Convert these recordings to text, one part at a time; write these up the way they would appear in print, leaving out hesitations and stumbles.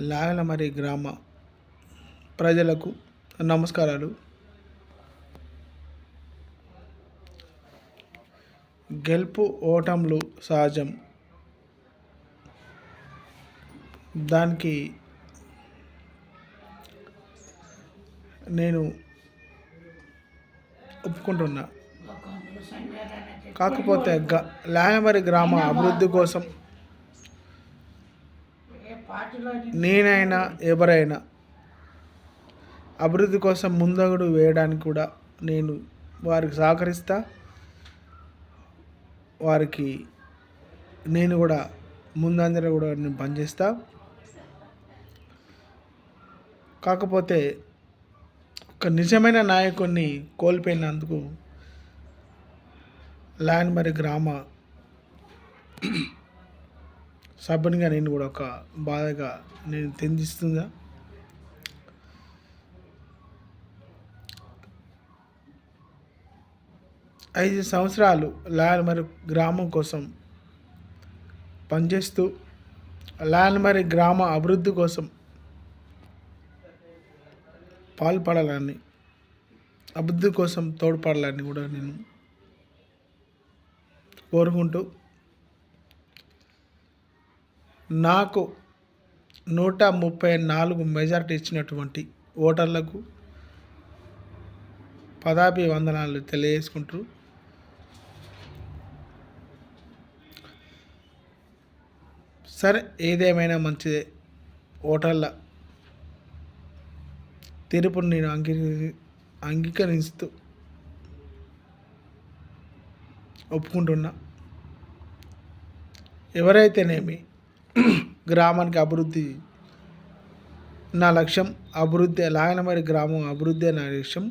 లాగలమర్రి గ్రామ ప్రజలకు నమస్కారాలు. గెలుపు ఓటములు సహజం. దానికి నేను ఒప్పుకుంటున్నా. కాకపోతే లాగలమర్రి గ్రామ అభివృద్ధి కోసం నేనైనా ఎవరైనా అభివృద్ధి కోసం ముందడుగు వేయడానికి కూడా నేను వారికి సహకరిస్తా. వారికి నేను కూడా ముందంజలో కూడా నేను పనిచేస్తా. కాకపోతే ఒక నిజమైన నాయకుడిని కోల్పోయినందుకు లాగలమర్రి గ్రామ సభ్యునిగా నేను కూడా ఒక బాధగా నేను చెందిస్తుందా. 5 సంవత్సరాలు లాగలమర్రి గ్రామం కోసం పనిచేస్తూ లాగలమర్రి గ్రామ అభివృద్ధి కోసం పాల్పడాలని, అభివృద్ధి కోసం తోడ్పడాలని కూడా నేను కోరుకుంటూ, నాకు 134 మెజారిటీ ఇచ్చినటువంటి ఓటర్లకు పదాభివందనాలు తెలియజేసుకుంటూ, సరే ఏదేమైనా మంచిదే. ఓటర్ల తీర్పును నేను అంగీకరిస్తూ ఒప్పుకుంటున్నా. ఎవరైతేనేమి గ్రామానికి అభివృద్ధి నా లక్ష్యం. అభివృద్ధి లాగలమర్రి గ్రామం అభివృద్ధి నా లక్ష్యం.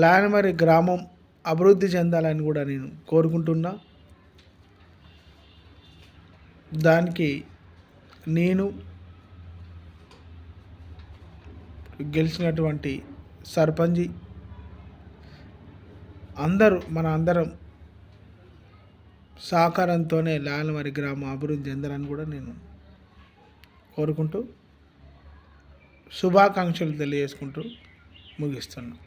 లాగలమర్రి గ్రామం అభివృద్ధి చెందాలని కూడా నేను కోరుకుంటున్నా. దానికి నేను గెలిచినటువంటి సర్పంచి మన అందరం సహకారంతోనే లాగలమర్రి గ్రామం అభివృద్ధి చెందాలని కూడా నేను కోరుకుంటూ శుభాకాంక్షలు తెలియజేసుకుంటూ ముగిస్తున్నాను.